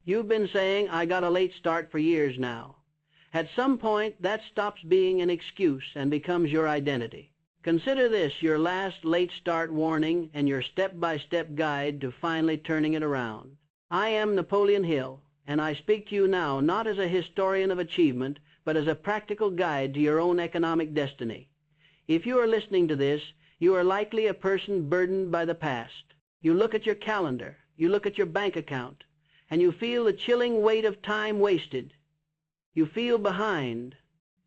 You've been saying, "I got a late start" for years now. At some point, that stops being an excuse and becomes your identity. Consider this your last late start warning and your step-by-step guide to finally turning it around. I am Napoleon Hill, and I speak to you now not as a historian of achievement, but as a practical guide to your own economic destiny. If you are listening to this, you are likely a person burdened by the past. You look at your calendar, you look at your bank account, and you feel the chilling weight of time wasted. You feel behind.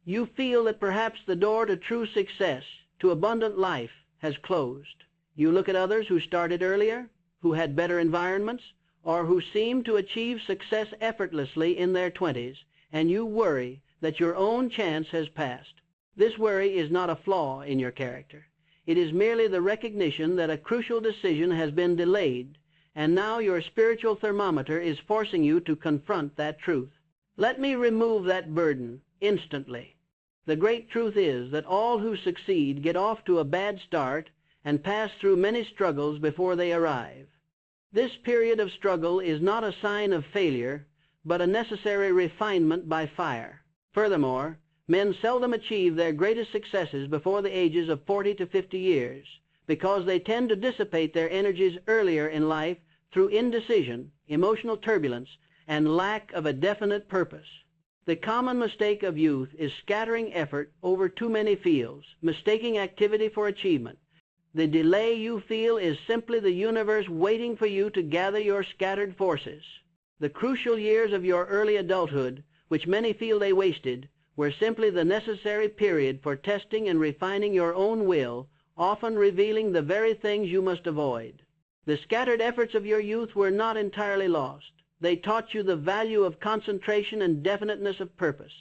You feel that perhaps the door to true success, to abundant life, has closed. You look at others who started earlier, who had better environments, or who seemed to achieve success effortlessly in their 20s, and you worry that your own chance has passed. This worry is not a flaw in your character. It is merely the recognition that a crucial decision has been delayed, and now your spiritual thermometer is forcing you to confront that truth. Let me remove that burden instantly. The great truth is that all who succeed get off to a bad start and pass through many struggles before they arrive. This period of struggle is not a sign of failure, but a necessary refinement by fire. Furthermore, men seldom achieve their greatest successes before the ages of 40 to 50 years, because they tend to dissipate their energies earlier in life through indecision, emotional turbulence, and lack of a definite purpose. The common mistake of youth is scattering effort over too many fields, mistaking activity for achievement. The delay you feel is simply the universe waiting for you to gather your scattered forces. The crucial years of your early adulthood, which many feel they wasted, were simply the necessary period for testing and refining your own will, often revealing the very things you must avoid. The scattered efforts of your youth were not entirely lost. They taught you the value of concentration and definiteness of purpose,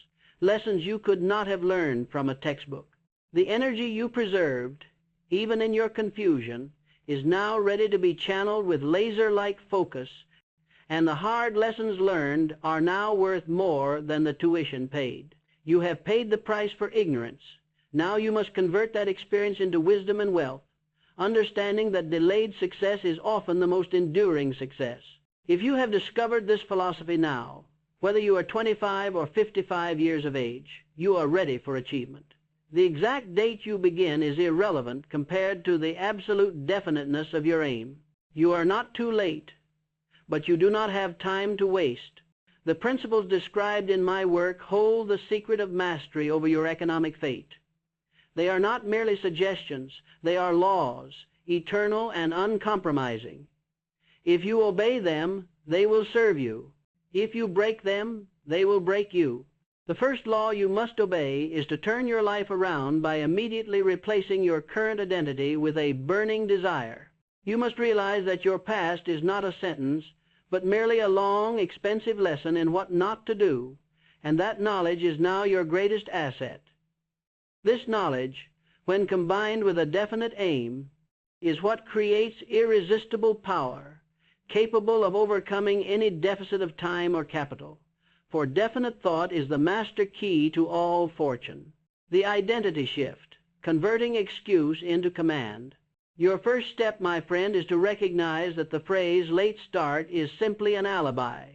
lessons you could not have learned from a textbook. The energy you preserved, even in your confusion, is now ready to be channeled with laser-like focus, and the hard lessons learned are now worth more than the tuition paid. You have paid the price for ignorance. Now you must convert that experience into wisdom and wealth, understanding that delayed success is often the most enduring success. If you have discovered this philosophy now, whether you are 25 or 55 years of age, you are ready for achievement. The exact date you begin is irrelevant compared to the absolute definiteness of your aim. You are not too late, but you do not have time to waste. The principles described in my work hold the secret of mastery over your economic fate. They are not merely suggestions. They are laws, eternal and uncompromising. If you obey them, they will serve you. If you break them, they will break you. The first law you must obey is to turn your life around by immediately replacing your current identity with a burning desire. You must realize that your past is not a sentence, but merely a long, expensive lesson in what not to do, and that knowledge is now your greatest asset. This knowledge, when combined with a definite aim, is what creates irresistible power, capable of overcoming any deficit of time or capital. For definite thought is the master key to all fortune. The identity shift, converting excuse into command. Your first step, my friend, is to recognize that the phrase late start is simply an alibi.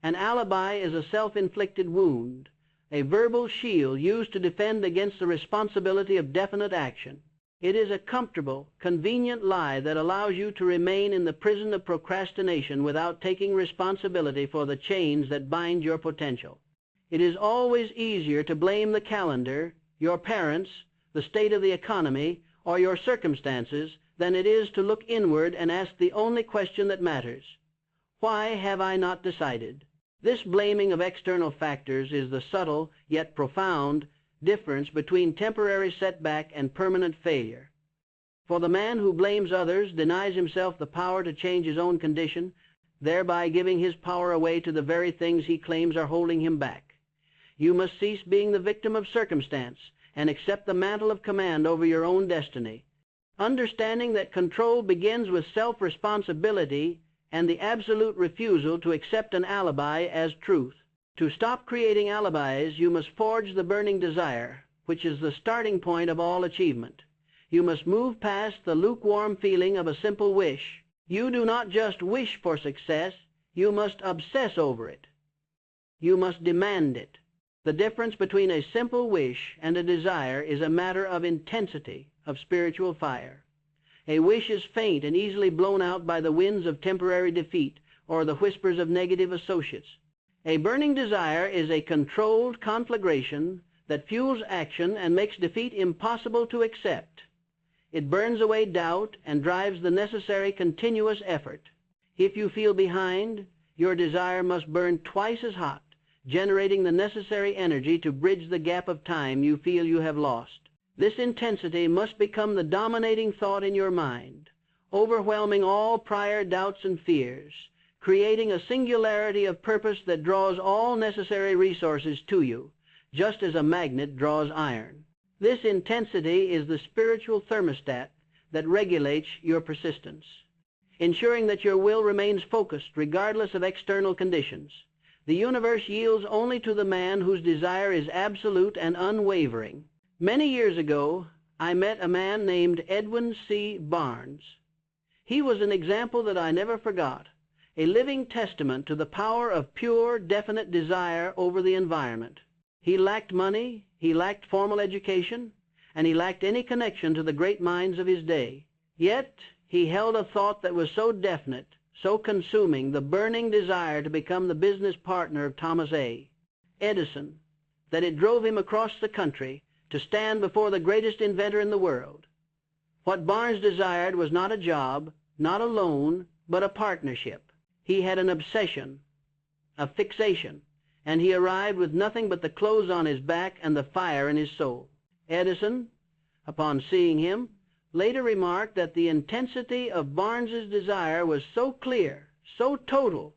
An alibi is a self-inflicted wound, a verbal shield used to defend against the responsibility of definite action. It is a comfortable, convenient lie that allows you to remain in the prison of procrastination without taking responsibility for the chains that bind your potential. It is always easier to blame the calendar, your parents, the state of the economy, or your circumstances than it is to look inward and ask the only question that matters: why have I not decided? This blaming of external factors is the subtle yet profound difference between temporary setback and permanent failure. For the man who blames others denies himself the power to change his own condition, thereby giving his power away to the very things he claims are holding him back. You must cease being the victim of circumstance and accept the mantle of command over your own destiny, understanding that control begins with self-responsibility and the absolute refusal to accept an alibi as truth. To stop creating alibis, you must forge the burning desire, which is the starting point of all achievement. You must move past the lukewarm feeling of a simple wish. You do not just wish for success, You must obsess over it. You must demand it. The difference between a simple wish and a desire is a matter of intensity of spiritual fire. A wish is faint and easily blown out by the winds of temporary defeat or the whispers of negative associates. A burning desire is a controlled conflagration that fuels action and makes defeat impossible to accept. It burns away doubt and drives the necessary continuous effort. If you feel behind, your desire must burn twice as hot, generating the necessary energy to bridge the gap of time you feel you have lost. This intensity must become the dominating thought in your mind, overwhelming all prior doubts and fears, creating a singularity of purpose that draws all necessary resources to you, just as a magnet draws iron. This intensity is the spiritual thermostat that regulates your persistence, ensuring that your will remains focused regardless of external conditions. The universe yields only to the man whose desire is absolute and unwavering. Many years ago, I met a man named Edwin C. Barnes. He was an example that I never forgot, a living testament to the power of pure, definite desire over the environment. He lacked money, he lacked formal education, and he lacked any connection to the great minds of his day. Yet he held a thought that was so definite, so consuming, the burning desire to become the business partner of Thomas A. Edison, that it drove him across the country to stand before the greatest inventor in the world. What Barnes desired was not a job, not a loan, but a partnership. He had an obsession, a fixation, and he arrived with nothing but the clothes on his back and the fire in his soul. Edison, upon seeing him, later remarked that the intensity of Barnes's desire was so clear, so total,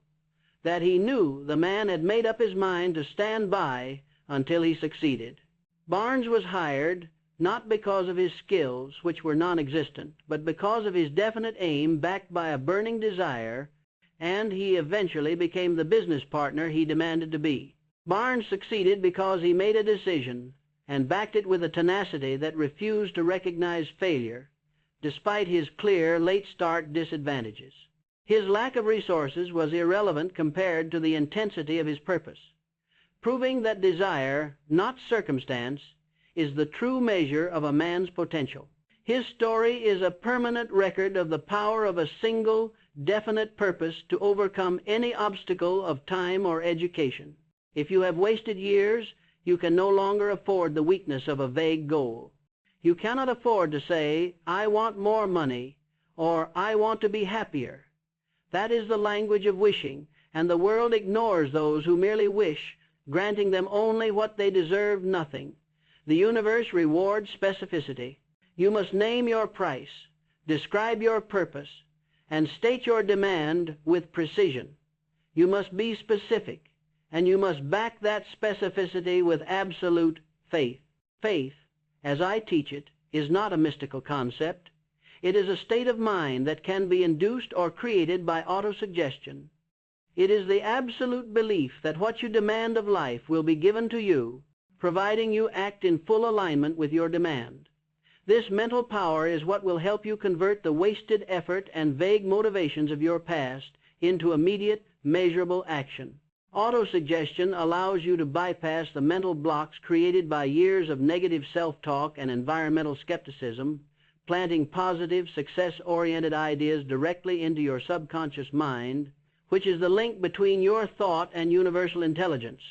that he knew the man had made up his mind to stand by until he succeeded. Barnes was hired not because of his skills, which were non-existent, but because of his definite aim backed by a burning desire, and he eventually became the business partner he demanded to be. Barnes succeeded because he made a decision and backed it with a tenacity that refused to recognize failure, despite his clear late start disadvantages. His lack of resources was irrelevant compared to the intensity of his purpose, proving that desire, not circumstance, is the true measure of a man's potential. His story is a permanent record of the power of a single, definite purpose to overcome any obstacle of time or education. If you have wasted years, you can no longer afford the weakness of a vague goal. You cannot afford to say, "I want more money," or "I want to be happier." That is the language of wishing, and the world ignores those who merely wish, granting them only what they deserve, nothing. The universe rewards specificity. You must name your price, describe your purpose, and state your demand with precision. You must be specific, and you must back that specificity with absolute faith. Faith, as I teach it, is not a mystical concept. It is a state of mind that can be induced or created by autosuggestion. It is the absolute belief that what you demand of life will be given to you, providing you act in full alignment with your demand. This mental power is what will help you convert the wasted effort and vague motivations of your past into immediate, measurable action. Autosuggestion allows you to bypass the mental blocks created by years of negative self-talk and environmental skepticism, planting positive, success-oriented ideas directly into your subconscious mind, which is the link between your thought and universal intelligence.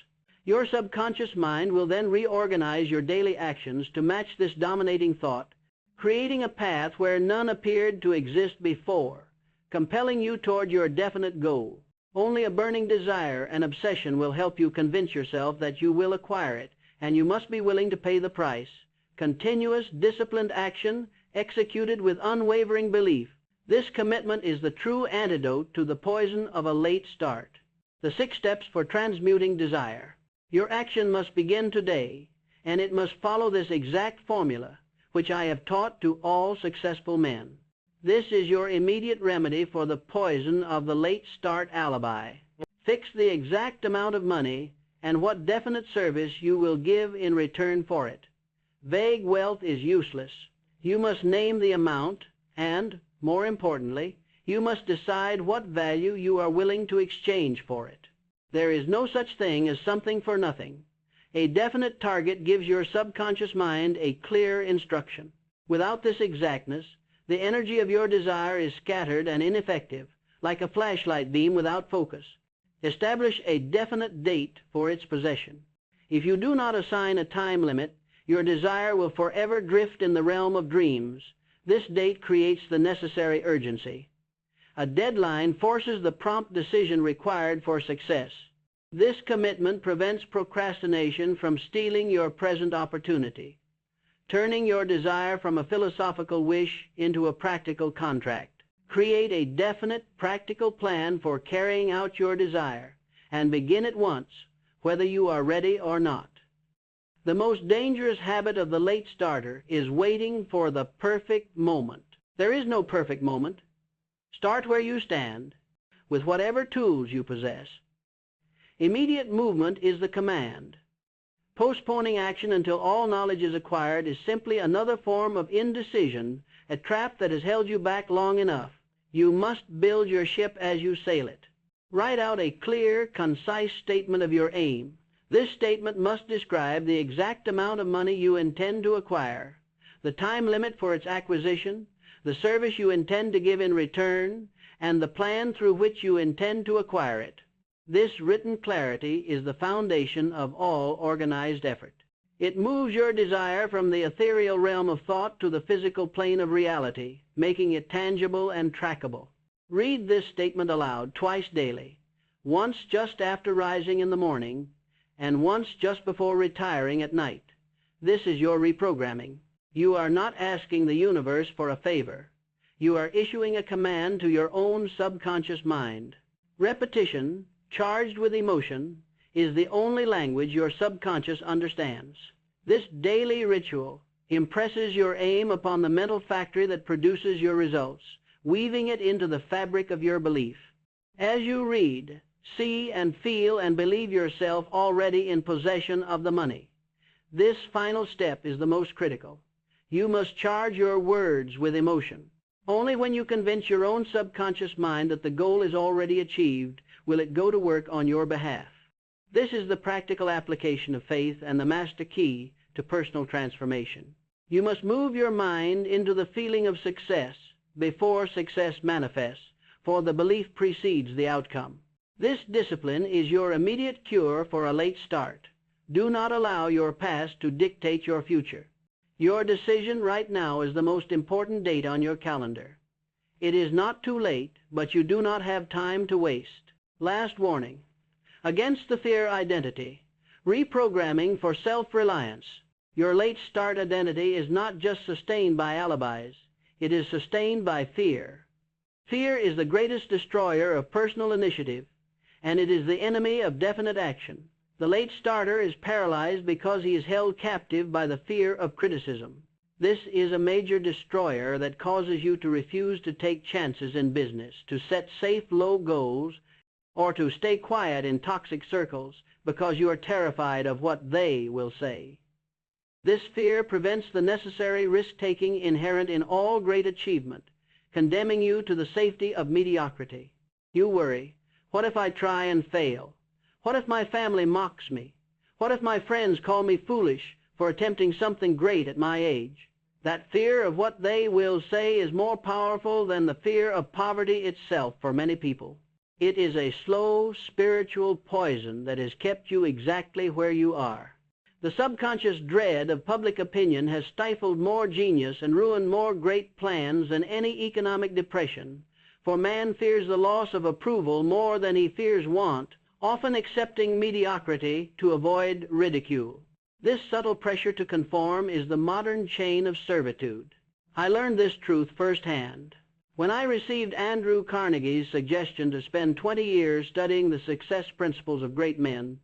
Your subconscious mind will then reorganize your daily actions to match this dominating thought, creating a path where none appeared to exist before, compelling you toward your definite goal. Only a burning desire and obsession will help you convince yourself that you will acquire it, and you must be willing to pay the price. Continuous, disciplined action executed with unwavering belief. This commitment is the true antidote to the poison of a late start. The 6 steps for transmuting desire. Your action must begin today, and it must follow this exact formula, which I have taught to all successful men. This is your immediate remedy for the poison of the late start alibi. Fix the exact amount of money and what definite service you will give in return for it. Vague wealth is useless. You must name the amount and, more importantly, You must decide what value you are willing to exchange for it. There is no such thing as something for nothing. A definite target gives your subconscious mind a clear instruction. Without this exactness, the energy of your desire is scattered and ineffective, like a flashlight beam without focus. Establish a definite date for its possession. If you do not assign a time limit, your desire will forever drift in the realm of dreams. This date creates the necessary urgency. A deadline forces the prompt decision required for success. This commitment prevents procrastination from stealing your present opportunity, turning your desire from a philosophical wish into a practical contract. Create a definite, practical plan for carrying out your desire, and begin at once, whether you are ready or not. The most dangerous habit of the late starter is waiting for the perfect moment. There is no perfect moment. Start where you stand, with whatever tools you possess. Immediate movement is the command. Postponing action until all knowledge is acquired is simply another form of indecision, a trap that has held you back long enough. You must build your ship as you sail it. Write out a clear, concise statement of your aim. This statement must describe the exact amount of money you intend to acquire, the time limit for its acquisition, the service you intend to give in return, and the plan through which you intend to acquire it. This written clarity is the foundation of all organized effort. It moves your desire from the ethereal realm of thought to the physical plane of reality, making it tangible and trackable. Read this statement aloud twice daily, once just after rising in the morning, and once just before retiring at night. This is your reprogramming. You are not asking the universe for a favor. You are issuing a command to your own subconscious mind. Repetition, charged with emotion, is the only language your subconscious understands. This daily ritual impresses your aim upon the mental factory that produces your results, weaving it into the fabric of your belief. As you read, see and feel and believe yourself already in possession of the money. This final step is the most critical. You must charge your words with emotion. Only when you convince your own subconscious mind that the goal is already achieved will it go to work on your behalf. This is the practical application of faith and the master key to personal transformation. You must move your mind into the feeling of success before success manifests, for the belief precedes the outcome. This discipline is your immediate cure for a late start. Do not allow your past to dictate your future. Your decision right now is the most important date on your calendar. It is not too late, but you do not have time to waste. Last warning. Against the fear identity, reprogramming for self-reliance. Your late start identity is not just sustained by alibis. It is sustained by fear. Fear is the greatest destroyer of personal initiative, and it is the enemy of definite action. The late starter is paralyzed because he is held captive by the fear of criticism. This is a major destroyer that causes you to refuse to take chances in business, to set safe, low goals, or to stay quiet in toxic circles because you are terrified of what they will say. This fear prevents the necessary risk-taking inherent in all great achievement, condemning you to the safety of mediocrity. You worry, what if I try and fail? What if my family mocks me? What if my friends call me foolish for attempting something great at my age? That fear of what they will say is more powerful than the fear of poverty itself for many people. It is a slow spiritual poison that has kept you exactly where you are. The subconscious dread of public opinion has stifled more genius and ruined more great plans than any economic depression, for man fears the loss of approval more than he fears want, often accepting mediocrity to avoid ridicule. This subtle pressure to conform is the modern chain of servitude. I learned this truth firsthand. When I received Andrew Carnegie's suggestion to spend 20 years studying the success principles of great men,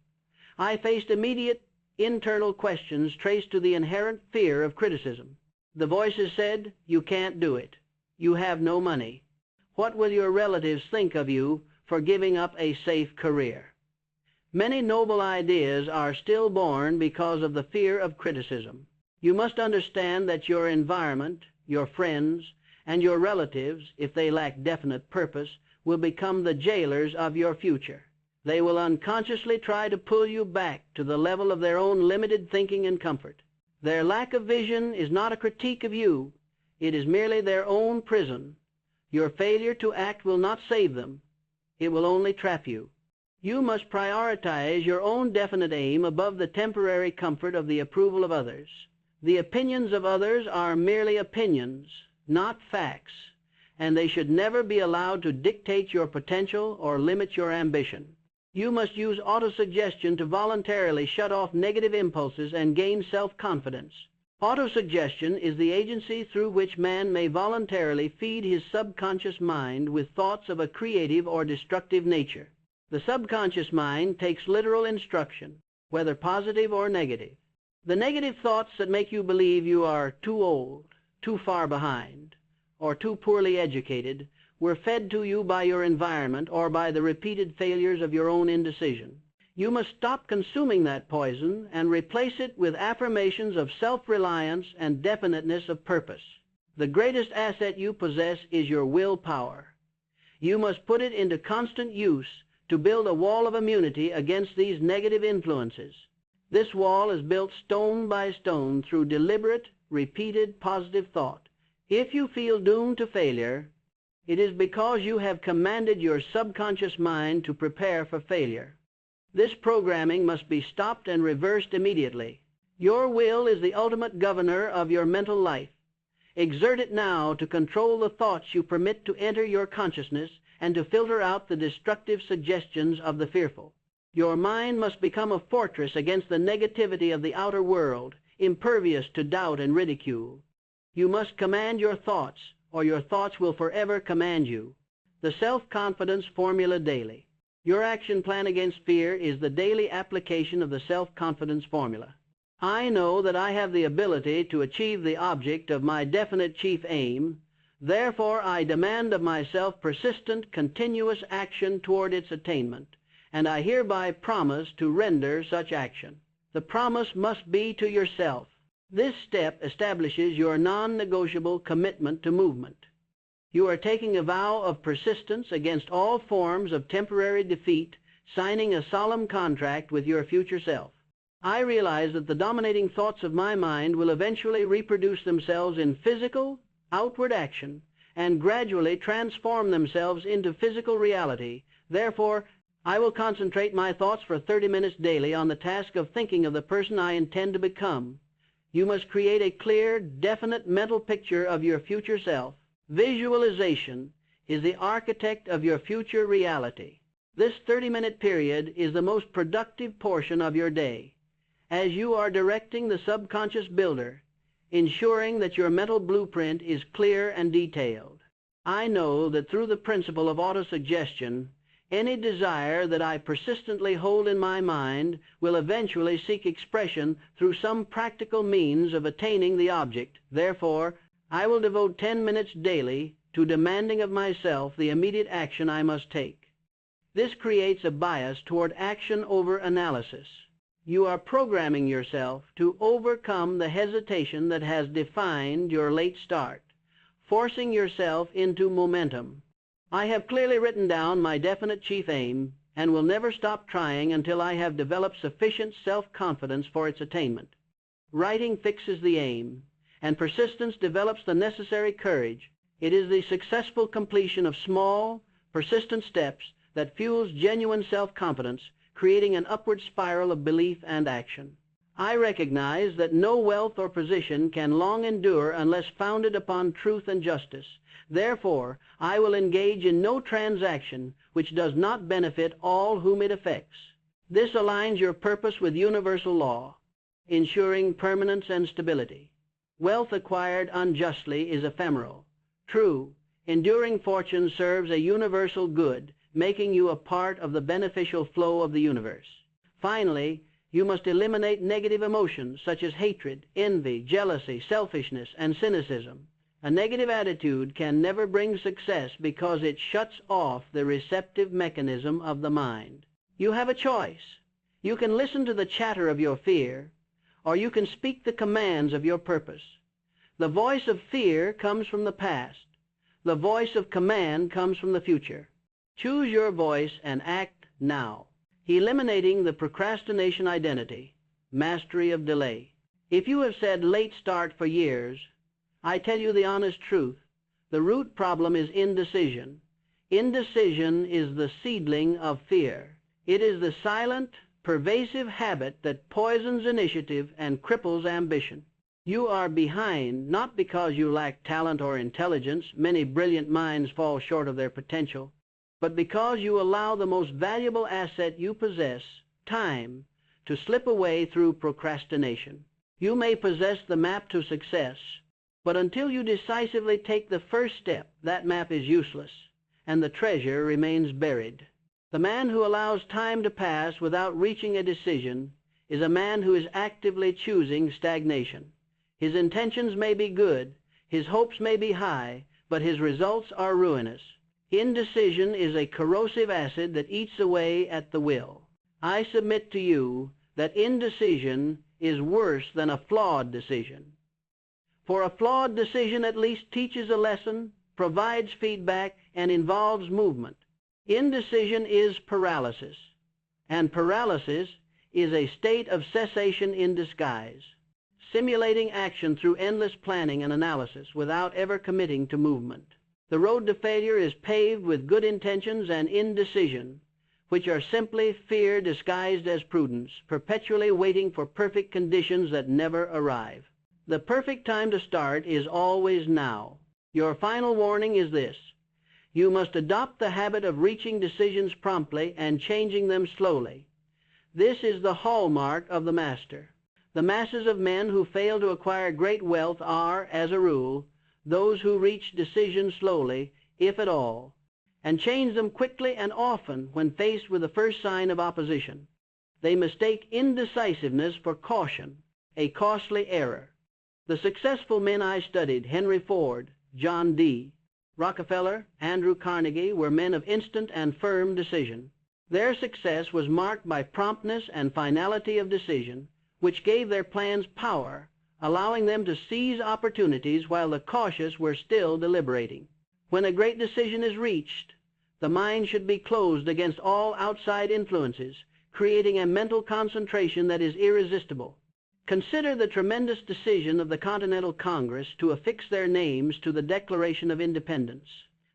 I faced immediate internal questions traced to the inherent fear of criticism. The voices said, "You can't do it. You have no money. What will your relatives think of you for giving up a safe career?" Many noble ideas are still born because of the fear of criticism. You must understand that your environment, your friends, and your relatives, if they lack definite purpose, will become the jailers of your future. They will unconsciously try to pull you back to the level of their own limited thinking and comfort. Their lack of vision is not a critique of you. It is merely their own prison. Your failure to act will not save them. It will only trap you. You must prioritize your own definite aim above the temporary comfort of the approval of others. The opinions of others are merely opinions, not facts, and they should never be allowed to dictate your potential or limit your ambition. You must use autosuggestion to voluntarily shut off negative impulses and gain self-confidence. Autosuggestion is the agency through which man may voluntarily feed his subconscious mind with thoughts of a creative or destructive nature. The subconscious mind takes literal instruction, whether positive or negative. The negative thoughts that make you believe you are too old, too far behind, or too poorly educated were fed to you by your environment or by the repeated failures of your own indecision. You must stop consuming that poison and replace it with affirmations of self-reliance and definiteness of purpose. The greatest asset you possess is your willpower. You must put it into constant use to build a wall of immunity against these negative influences. This wall is built stone by stone through deliberate, repeated positive thought. If you feel doomed to failure, it is because you have commanded your subconscious mind to prepare for failure. This programming must be stopped and reversed immediately. Your will is the ultimate governor of your mental life. Exert it now to control the thoughts you permit to enter your consciousness and to filter out the destructive suggestions of the fearful. Your mind must become a fortress against the negativity of the outer world, impervious to doubt and ridicule. You must command your thoughts, or your thoughts will forever command you. The self-confidence formula daily. Your action plan against fear is the daily application of the self-confidence formula. I know that I have the ability to achieve the object of my definite chief aim. Therefore, I demand of myself persistent, continuous action toward its attainment, and I hereby promise to render such action. The promise must be to yourself. This step establishes your non-negotiable commitment to movement. You are taking a vow of persistence against all forms of temporary defeat, signing a solemn contract with your future self. I realize that the dominating thoughts of my mind will eventually reproduce themselves in physical, outward action, and gradually transform themselves into physical reality. Therefore, I will concentrate my thoughts for 30 minutes daily on the task of thinking of the person I intend to become. You must create a clear, definite mental picture of your future self. Visualization is the architect of your future reality. This 30-minute period is the most productive portion of your day, as you are directing the subconscious builder, ensuring that your mental blueprint is clear and detailed. I know that through the principle of autosuggestion, any desire that I persistently hold in my mind will eventually seek expression through some practical means of attaining the object. Therefore, I will devote 10 minutes daily to demanding of myself the immediate action I must take. This creates a bias toward action over analysis. You are programming yourself to overcome the hesitation that has defined your late start, forcing yourself into momentum. I have clearly written down my definite chief aim and will never stop trying until I have developed sufficient self-confidence for its attainment. Writing fixes the aim, and persistence develops the necessary courage. It is the successful completion of small, persistent steps that fuels genuine self-confidence, creating an upward spiral of belief and action. I recognize that no wealth or position can long endure unless founded upon truth and justice. Therefore, I will engage in no transaction which does not benefit all whom it affects. This aligns your purpose with universal law, ensuring permanence and stability. Wealth acquired unjustly is ephemeral. True, enduring fortune serves a universal good, making you a part of the beneficial flow of the universe. Finally, you must eliminate negative emotions such as hatred, envy, jealousy, selfishness, and cynicism. A negative attitude can never bring success because it shuts off the receptive mechanism of the mind. You have a choice. You can listen to the chatter of your fear, or you can speak the commands of your purpose. The voice of fear comes from the past. The voice of command comes from the future. Choose your voice and act now. Eliminating the procrastination identity, mastery of delay. If you have said late start for years, I tell you the honest truth. The root problem is indecision. Indecision is the seedling of fear. It is the silent, pervasive habit that poisons initiative and cripples ambition. You are behind not because you lack talent or intelligence, many brilliant minds fall short of their potential, but because you allow the most valuable asset you possess, time, to slip away through procrastination. You may possess the map to success, but until you decisively take the first step, that map is useless, and the treasure remains buried. The man who allows time to pass without reaching a decision is a man who is actively choosing stagnation. His intentions may be good, his hopes may be high, but his results are ruinous. Indecision is a corrosive acid that eats away at the will. I submit to you that indecision is worse than a flawed decision. For a flawed decision at least teaches a lesson, provides feedback, and involves movement. Indecision is paralysis, and paralysis is a state of cessation in disguise, simulating action through endless planning and analysis without ever committing to movement. The road to failure is paved with good intentions and indecision, which are simply fear disguised as prudence, perpetually waiting for perfect conditions that never arrive. The perfect time to start is always now. Your final warning is this: you must adopt the habit of reaching decisions promptly and changing them slowly. This is the hallmark of the master. The masses of men who fail to acquire great wealth are, as a rule, those who reach decisions slowly, if at all, and change them quickly and often when faced with the first sign of opposition. They mistake indecisiveness for caution, a costly error. The successful men I studied, Henry Ford, John D. Rockefeller, Andrew Carnegie, were men of instant and firm decision. Their success was marked by promptness and finality of decision, which gave their plans power, allowing them to seize opportunities while the cautious were still deliberating. When a great decision is reached, the mind should be closed against all outside influences, creating a mental concentration that is irresistible. Consider the tremendous decision of the Continental Congress to affix their names to the Declaration of Independence.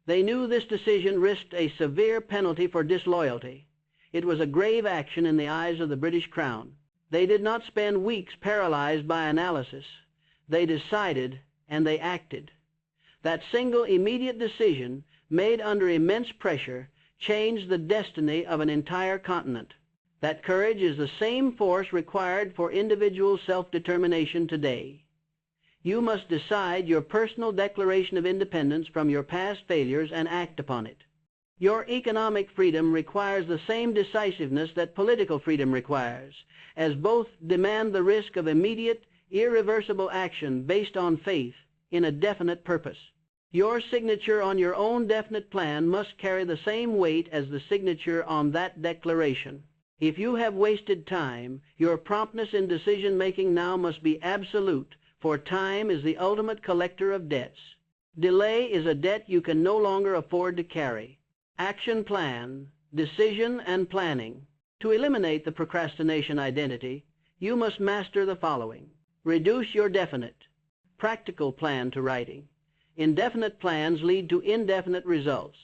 They knew this decision risked a severe penalty for disloyalty. It was a grave action in the eyes of the British Crown. They did not spend weeks paralyzed by analysis. They decided and they acted. That single immediate decision, made under immense pressure, changed the destiny of an entire continent. That courage is the same force required for individual self-determination today. You must decide your personal declaration of independence from your past failures and act upon it. Your economic freedom requires the same decisiveness that political freedom requires, as both demand the risk of immediate, irreversible action based on faith in a definite purpose. Your signature on your own definite plan must carry the same weight as the signature on that declaration. If you have wasted time, your promptness in decision-making now must be absolute, for time is the ultimate collector of debts. Delay is a debt you can no longer afford to carry. Action plan, decision, and planning. To eliminate the procrastination identity, you must master the following. Reduce your definite, practical plan to writing. Indefinite plans lead to indefinite results.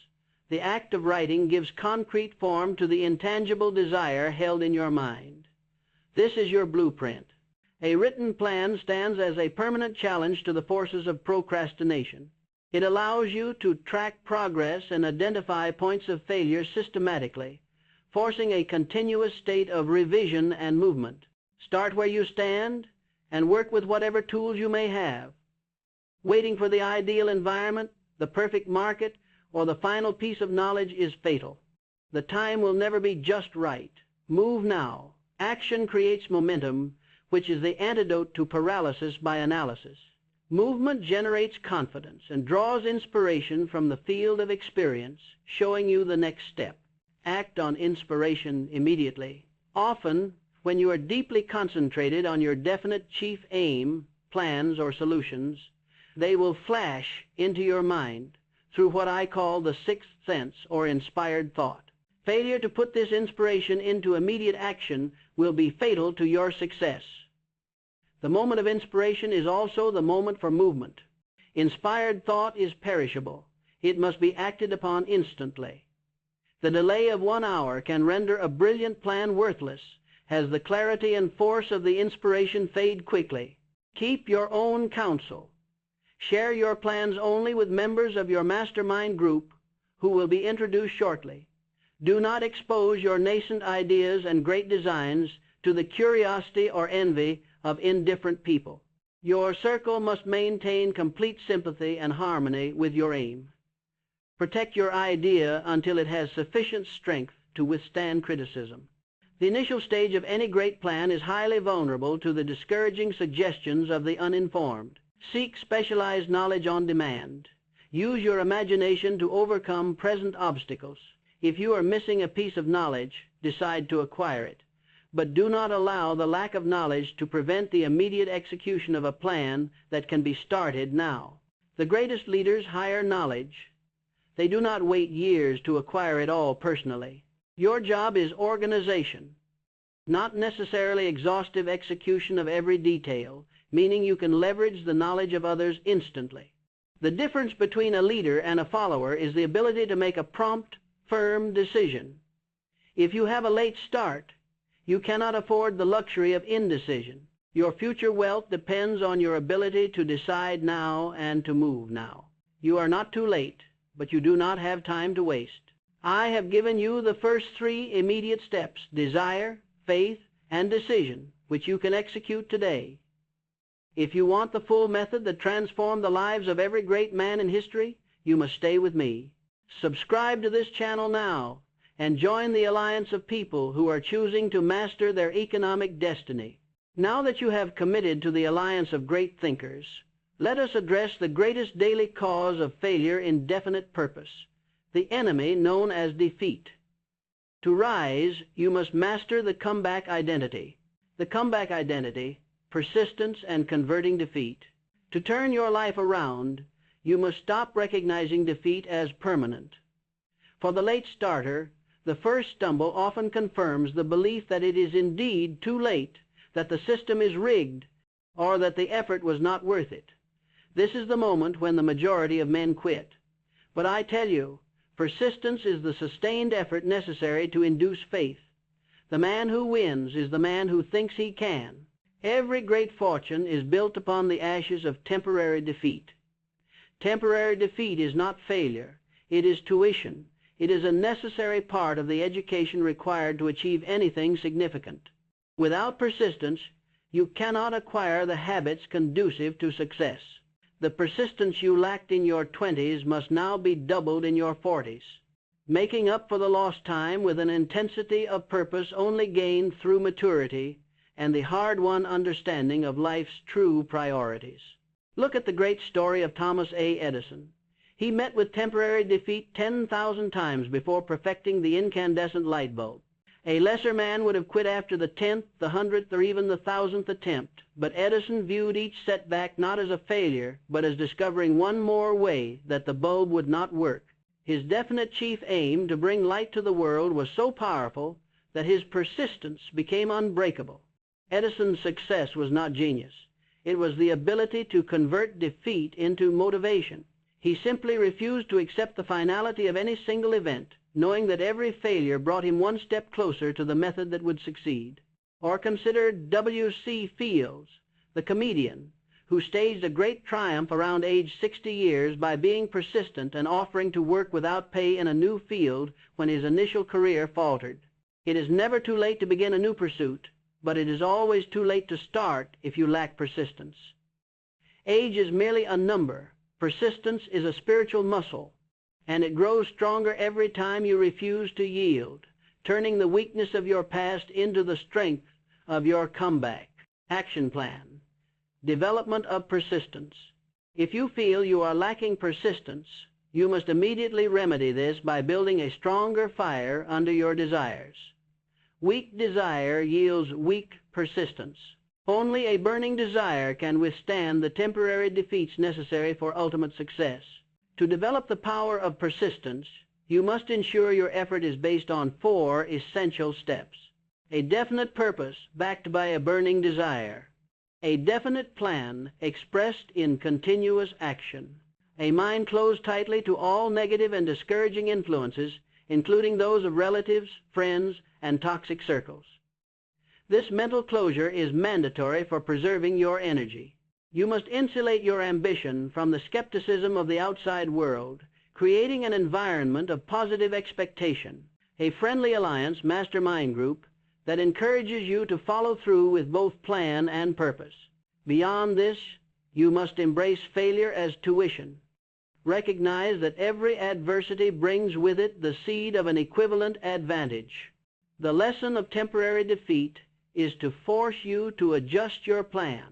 The act of writing gives concrete form to the intangible desire held in your mind. This is your blueprint. A written plan stands as a permanent challenge to the forces of procrastination. It allows you to track progress and identify points of failure systematically, forcing a continuous state of revision and movement. Start where you stand and work with whatever tools you may have. Waiting for the ideal environment, the perfect market, or the final piece of knowledge is fatal. The time will never be just right. Move now. Action creates momentum, which is the antidote to paralysis by analysis. Movement generates confidence and draws inspiration from the field of experience, showing you the next step. Act on inspiration immediately. Often, when you are deeply concentrated on your definite chief aim, plans, or solutions, they will flash into your mind, through what I call the sixth sense or inspired thought. Failure to put this inspiration into immediate action will be fatal to your success. The moment of inspiration is also the moment for movement. Inspired thought is perishable. It must be acted upon instantly. The delay of 1 hour can render a brilliant plan worthless, as the clarity and force of the inspiration fade quickly. Keep your own counsel. Share your plans only with members of your mastermind group who will be introduced shortly. Do not expose your nascent ideas and great designs to the curiosity or envy of indifferent people. Your circle must maintain complete sympathy and harmony with your aim. Protect your idea until it has sufficient strength to withstand criticism. The initial stage of any great plan is highly vulnerable to the discouraging suggestions of the uninformed. Seek specialized knowledge on demand. Use your imagination to overcome present obstacles. If you are missing a piece of knowledge, decide to acquire it. But do not allow the lack of knowledge to prevent the immediate execution of a plan that can be started now. The greatest leaders hire knowledge. They do not wait years to acquire it all personally. Your job is organization, not necessarily exhaustive execution of every detail, meaning you can leverage the knowledge of others instantly. The difference between a leader and a follower is the ability to make a prompt, firm decision. If you have a late start, you cannot afford the luxury of indecision. Your future wealth depends on your ability to decide now and to move now. You are not too late, but you do not have time to waste. I have given you the first 3 immediate steps: desire, faith, and decision, which you can execute today. If you want the full method that transformed the lives of every great man in history, you must stay with me. Subscribe to this channel now and join the alliance of people who are choosing to master their economic destiny. Now that you have committed to the alliance of great thinkers, let us address the greatest daily cause of failure in definite purpose, the enemy known as defeat. To rise, you must master the comeback identity. The comeback identity, persistence and converting defeat. To turn your life around, you must stop recognizing defeat as permanent. For the late starter, the first stumble often confirms the belief that it is indeed too late, that the system is rigged, or that the effort was not worth it. This is the moment when the majority of men quit. But I tell you, persistence is the sustained effort necessary to induce faith. The man who wins is the man who thinks he can. Every great fortune is built upon the ashes of temporary defeat. Temporary defeat is not failure. It is tuition. It is a necessary part of the education required to achieve anything significant. Without persistence, you cannot acquire the habits conducive to success. The persistence you lacked in your 20s must now be doubled in your 40s, making up for the lost time with an intensity of purpose only gained through maturity and the hard-won understanding of life's true priorities. Look at the great story of Thomas A. Edison. He met with temporary defeat 10,000 times before perfecting the incandescent light bulb. A lesser man would have quit after the 10th, the 100th, or even the 1000th attempt, but Edison viewed each setback not as a failure, but as discovering one more way that the bulb would not work. His definite chief aim to bring light to the world was so powerful that his persistence became unbreakable. Edison's success was not genius. It was the ability to convert defeat into motivation. He simply refused to accept the finality of any single event, knowing that every failure brought him one step closer to the method that would succeed. Or consider W.C. Fields, the comedian, who staged a great triumph around age 60 years by being persistent and offering to work without pay in a new field when his initial career faltered. It is never too late to begin a new pursuit, but it is always too late to start if you lack persistence. Age is merely a number. Persistence is a spiritual muscle, and it grows stronger every time you refuse to yield, turning the weakness of your past into the strength of your comeback. Action plan. Development of persistence. If you feel you are lacking persistence, you must immediately remedy this by building a stronger fire under your desires. Weak desire yields weak persistence. Only a burning desire can withstand the temporary defeats necessary for ultimate success. To develop the power of persistence, you must ensure your effort is based on 4 essential steps. A definite purpose backed by a burning desire. A definite plan expressed in continuous action. A mind closed tightly to all negative and discouraging influences, including those of relatives, friends, and toxic circles. This mental closure is mandatory for preserving your energy. You must insulate your ambition from the skepticism of the outside world, creating an environment of positive expectation, a friendly alliance mastermind group that encourages you to follow through with both plan and purpose. Beyond this, you must embrace failure as tuition. Recognize that every adversity brings with it the seed of an equivalent advantage. The lesson of temporary defeat is to force you to adjust your plan.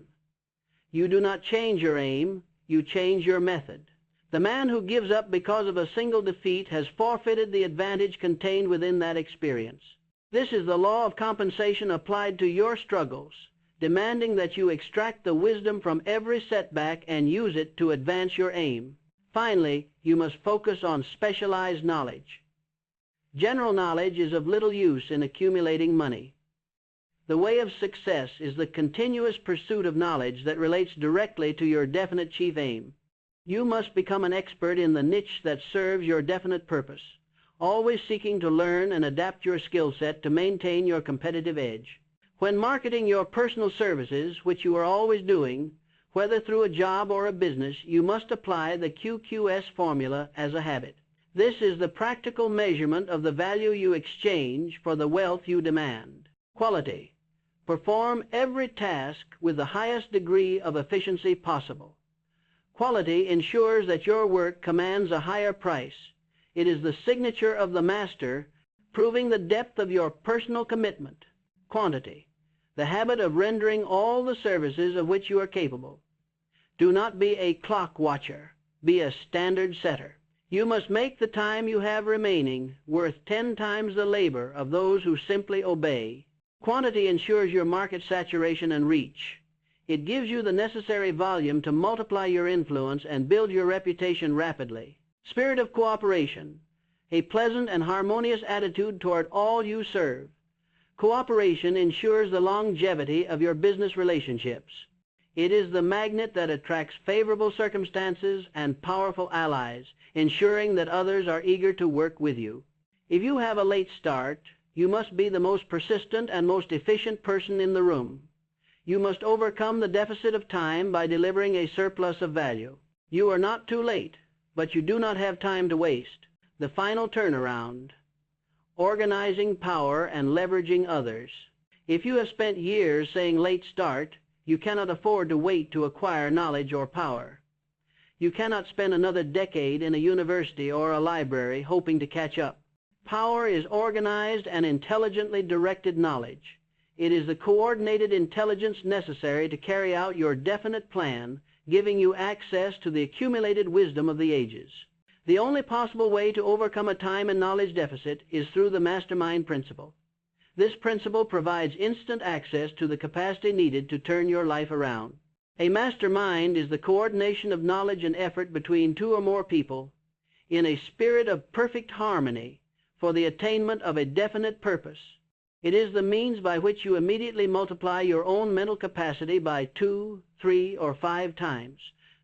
You do not change your aim, you change your method. The man who gives up because of a single defeat has forfeited the advantage contained within that experience. This is the law of compensation applied to your struggles, demanding that you extract the wisdom from every setback and use it to advance your aim. Finally, you must focus on specialized knowledge. General knowledge is of little use in accumulating money. The way of success is the continuous pursuit of knowledge that relates directly to your definite chief aim. You must become an expert in the niche that serves your definite purpose, always seeking to learn and adapt your skill set to maintain your competitive edge. When marketing your personal services, which you are always doing, whether through a job or a business, you must apply the QQS formula as a habit. This is the practical measurement of the value you exchange for the wealth you demand. Quality. Perform every task with the highest degree of efficiency possible. Quality ensures that your work commands a higher price. It is the signature of the master, proving the depth of your personal commitment. Quantity. The habit of rendering all the services of which you are capable. Do not be a clock watcher. Be a standard setter. You must make the time you have remaining worth 10 times the labor of those who simply obey. Quantity ensures your market saturation and reach. It gives you the necessary volume to multiply your influence and build your reputation rapidly. Spirit of cooperation. A pleasant and harmonious attitude toward all you serve. Cooperation ensures the longevity of your business relationships. It is the magnet that attracts favorable circumstances and powerful allies, ensuring that others are eager to work with you. If you have a late start, you must be the most persistent and most efficient person in the room. You must overcome the deficit of time by delivering a surplus of value. You are not too late, but you do not have time to waste. The final turnaround. Organizing power and leveraging others. If you have spent years saying late start, you cannot afford to wait to acquire knowledge or power. You cannot spend another decade in a university or a library hoping to catch up. Power is organized and intelligently directed knowledge. It is the coordinated intelligence necessary to carry out your definite plan, giving you access to the accumulated wisdom of the ages. The only possible way to overcome a time and knowledge deficit is through the mastermind principle. This principle provides instant access to the capacity needed to turn your life around. A mastermind is the coordination of knowledge and effort between 2 or more people in a spirit of perfect harmony for the attainment of a definite purpose. It is the means by which you immediately multiply your own mental capacity by 2, 3, or 5 times,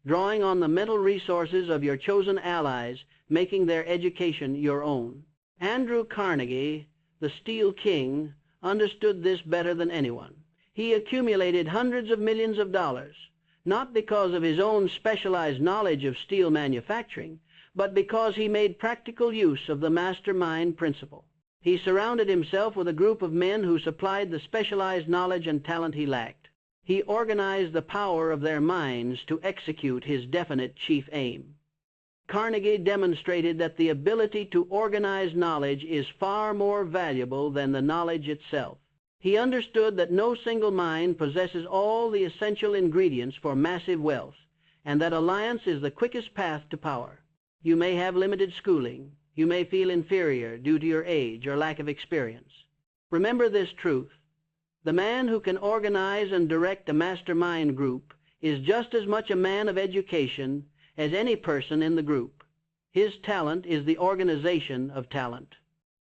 drawing on the mental resources of your chosen allies, making their education your own. Andrew Carnegie, the Steel King, understood this better than anyone. He accumulated hundreds of millions of dollars, not because of his own specialized knowledge of steel manufacturing, but because he made practical use of the mastermind principle. He surrounded himself with a group of men who supplied the specialized knowledge and talent he lacked. He organized the power of their minds to execute his definite chief aim. Carnegie demonstrated that the ability to organize knowledge is far more valuable than the knowledge itself. He understood that no single mind possesses all the essential ingredients for massive wealth, and that alliance is the quickest path to power. You may have limited schooling. You may feel inferior due to your age or lack of experience. Remember this truth. The man who can organize and direct a mastermind group is just as much a man of education as any person in the group. His talent is the organization of talent.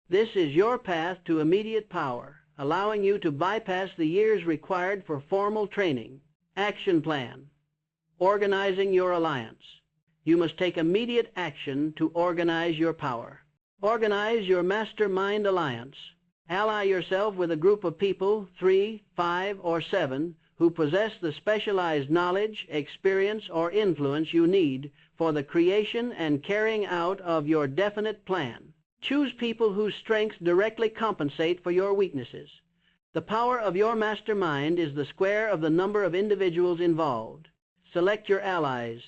This is your path to immediate power, allowing you to bypass the years required for formal training. Action plan. Organizing your alliance. You must take immediate action to organize your power. Organize your mastermind alliance. Ally yourself with a group of people, 3, 5, or 7, who possess the specialized knowledge, experience, or influence you need for the creation and carrying out of your definite plan. Choose people whose strengths directly compensate for your weaknesses. The power of your mastermind is the square of the number of individuals involved. Select your allies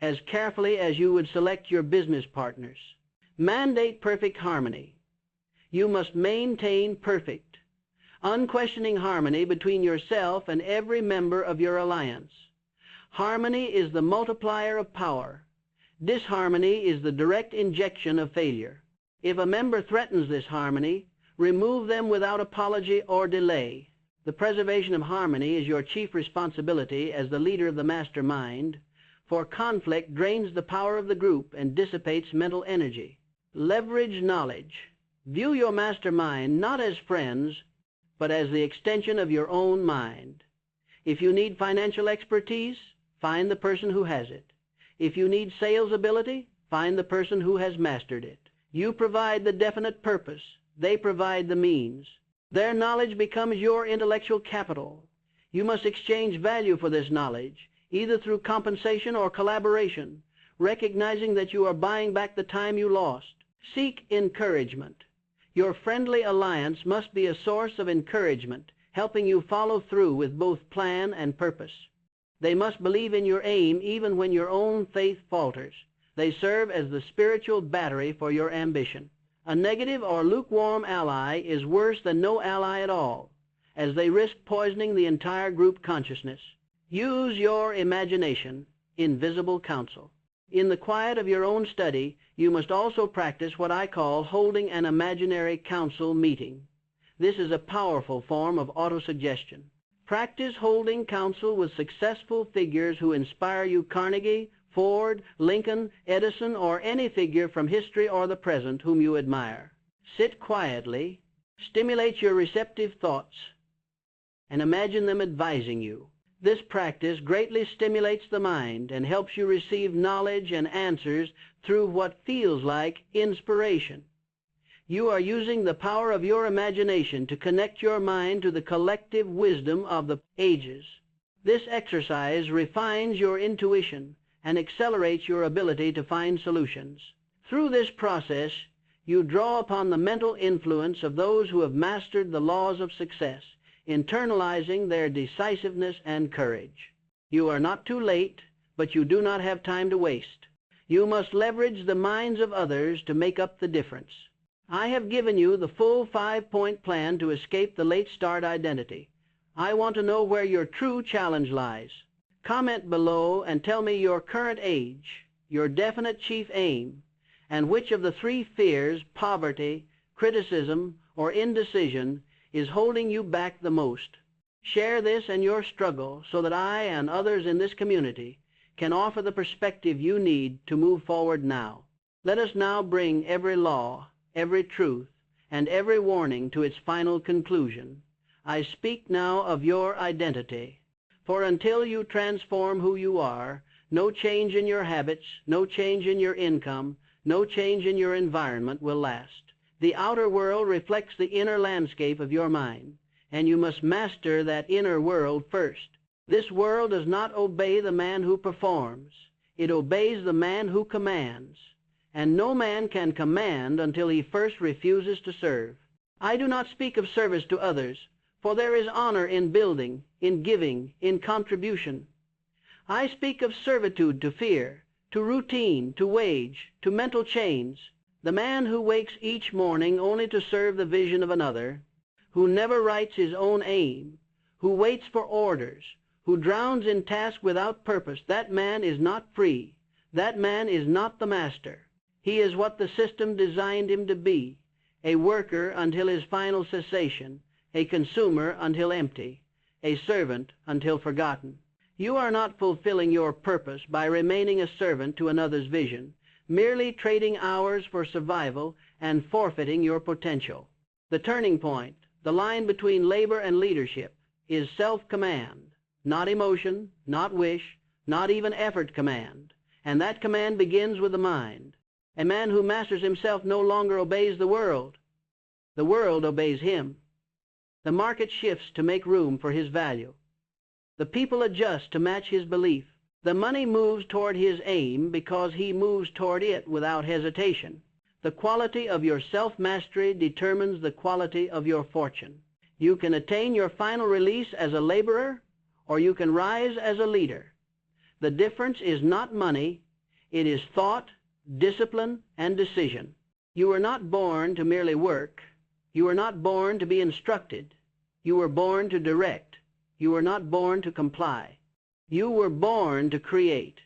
as carefully as you would select your business partners. Mandate perfect harmony. You must maintain perfect, unquestioning harmony between yourself and every member of your alliance. Harmony is the multiplier of power. Disharmony is the direct injection of failure. If a member threatens this harmony, remove them without apology or delay. The preservation of harmony is your chief responsibility as the leader of the mastermind, for conflict drains the power of the group and dissipates mental energy. Leverage knowledge. View your mastermind not as friends, but as the extension of your own mind. If you need financial expertise, find the person who has it. If you need sales ability, find the person who has mastered it. You provide the definite purpose. They provide the means. Their knowledge becomes your intellectual capital. You must exchange value for this knowledge, either through compensation or collaboration, recognizing that you are buying back the time you lost. Seek encouragement. Your friendly alliance must be a source of encouragement, helping you follow through with both plan and purpose. They must believe in your aim even when your own faith falters. They serve as the spiritual battery for your ambition. A negative or lukewarm ally is worse than no ally at all, as they risk poisoning the entire group consciousness. Use your imagination, invisible counsel. In the quiet of your own study, you must also practice what I call holding an imaginary council meeting. This is a powerful form of autosuggestion. Practice holding council with successful figures who inspire you: Carnegie, Ford, Lincoln, Edison, or any figure from history or the present whom you admire. Sit quietly, stimulate your receptive thoughts, and imagine them advising you. This practice greatly stimulates the mind and helps you receive knowledge and answers through what feels like inspiration. You are using the power of your imagination to connect your mind to the collective wisdom of the ages. This exercise refines your intuition and accelerates your ability to find solutions. Through this process, you draw upon the mental influence of those who have mastered the laws of success, internalizing their decisiveness and courage. You are not too late, but you do not have time to waste. You must leverage the minds of others to make up the difference. I have given you the full 5-point plan to escape the late start identity. I want to know where your true challenge lies. Comment below and tell me your current age, your definite chief aim, and which of the 3 fears, poverty, criticism, or indecision, is holding you back the most. Share this and your struggle so that I and others in this community can offer the perspective you need to move forward now. Let us now bring every law, every truth, and every warning to its final conclusion. I speak now of your identity. For until you transform who you are, no change in your habits, no change in your income, no change in your environment will last. The outer world reflects the inner landscape of your mind, and you must master that inner world first. This world does not obey the man who performs. It obeys the man who commands, and no man can command until he first refuses to serve. I do not speak of service to others, for there is honor in building, in giving, in contribution. I speak of servitude to fear, to routine, to wage, to mental chains. The man who wakes each morning only to serve the vision of another, who never writes his own aim, who waits for orders, who drowns in tasks without purpose, that man is not free. That man is not the master. He is what the system designed him to be, a worker until his final cessation, a consumer until empty, a servant until forgotten. You are not fulfilling your purpose by remaining a servant to another's vision. merely trading hours for survival and forfeiting your potential. The turning point, the line between labor and leadership, is self-command, not emotion, not wish, not even effort command. And that command begins with the mind. A man who masters himself no longer obeys the world. The world obeys him. The market shifts to make room for his value. The people adjust to match his belief. The money moves toward his aim because he moves toward it without hesitation. The quality of your self-mastery determines the quality of your fortune. You can attain your final release as a laborer, or you can rise as a leader. The difference is not money, it is thought, discipline, and decision. You were not born to merely work. You were not born to be instructed. You were born to direct. You were not born to comply. You were born to create.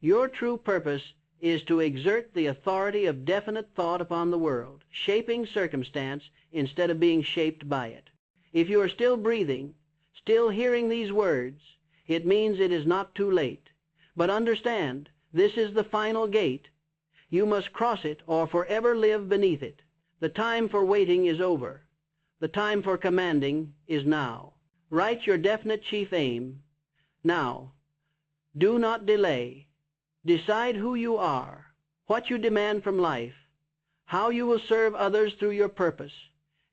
Your true purpose is to exert the authority of definite thought upon the world, shaping circumstance instead of being shaped by it. If you are still breathing, still hearing these words, it means it is not too late. But understand, this is the final gate. You must cross it or forever live beneath it. The time for waiting is over. The time for commanding is now. Write your definite chief aim now. Do not delay. Decide who you are, what you demand from life, how you will serve others through your purpose,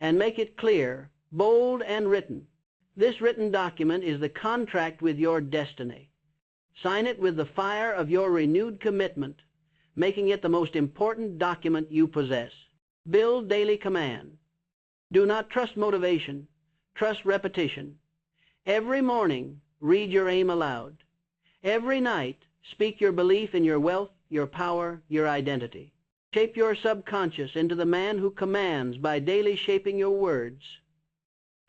and make it clear, bold, and written. This written document is the contract with your destiny. Sign it with the fire of your renewed commitment, making it the most important document you possess. Build daily command. Do not trust motivation. Trust repetition. Every morning, read your aim aloud. Every night, speak your belief in your wealth, your power, your identity. Shape your subconscious into the man who commands by daily shaping your words.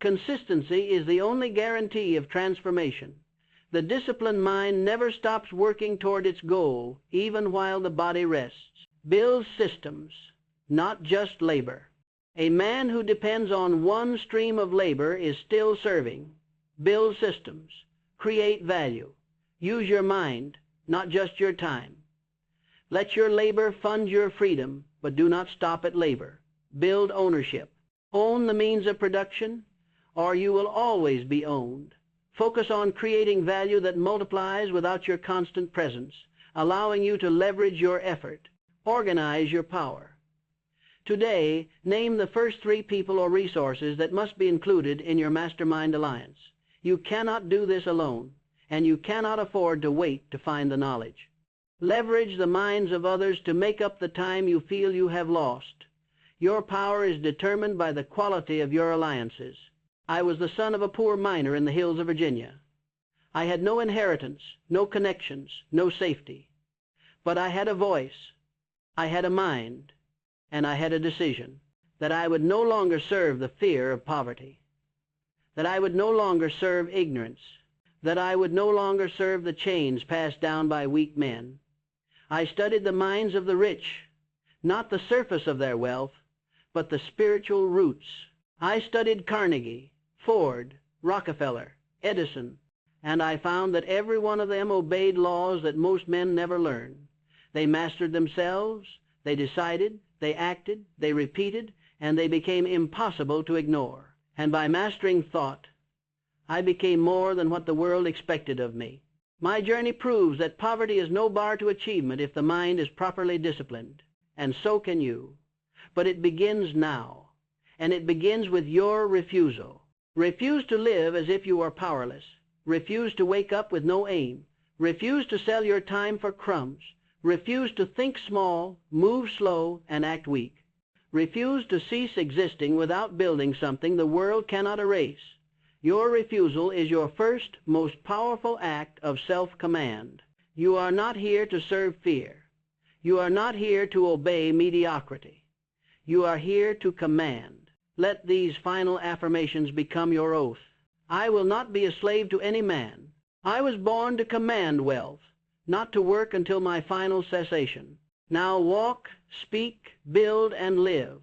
Consistency is the only guarantee of transformation. The disciplined mind never stops working toward its goal, even while the body rests. Build systems, not just labor. A man who depends on one stream of labor is still serving. Build systems. Create value. Use your mind, not just your time. Let your labor fund your freedom, but do not stop at labor. Build ownership. Own the means of production, or you will always be owned. Focus on creating value that multiplies without your constant presence, allowing you to leverage your effort. Organize your power. Today, name the first 3 people or resources that must be included in your mastermind alliance. You cannot do this alone, and you cannot afford to wait to find the knowledge. Leverage the minds of others to make up the time you feel you have lost. Your power is determined by the quality of your alliances. I was the son of a poor miner in the hills of Virginia. I had no inheritance, no connections, no safety. But I had a voice, I had a mind, and I had a decision that I would no longer serve the fear of poverty, that I would no longer serve ignorance, that I would no longer serve the chains passed down by weak men. I studied the minds of the rich, not the surface of their wealth, but the spiritual roots. I studied Carnegie, Ford, Rockefeller, Edison, and I found that every one of them obeyed laws that most men never learn. They mastered themselves, they decided, they acted, they repeated, and they became impossible to ignore. And by mastering thought, I became more than what the world expected of me. My journey proves that poverty is no bar to achievement if the mind is properly disciplined, and so can you. But it begins now, and it begins with your refusal. Refuse to live as if you are powerless. Refuse to wake up with no aim. Refuse to sell your time for crumbs. Refuse to think small, move slow, and act weak. Refuse to cease existing without building something the world cannot erase. Your refusal is your first, most powerful act of self-command. You are not here to serve fear. You are not here to obey mediocrity. You are here to command. Let these final affirmations become your oath. I will not be a slave to any man. I was born to command wealth, not to work until my final cessation. Now walk, speak, build, and live.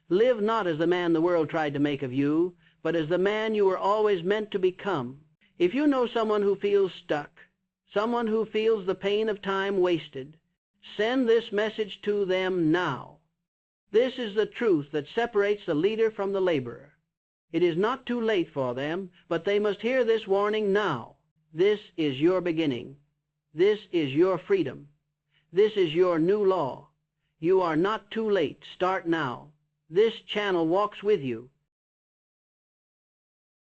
Live not as the man the world tried to make of you, but as the man you were always meant to become. If you know someone who feels stuck, someone who feels the pain of time wasted, Send this message to them now. This is the truth that separates the leader from the laborer. It is not too late for them, but they must hear this warning now. This is your beginning. This is your freedom. This is your new law. You are not too late. Start now. This channel walks with you.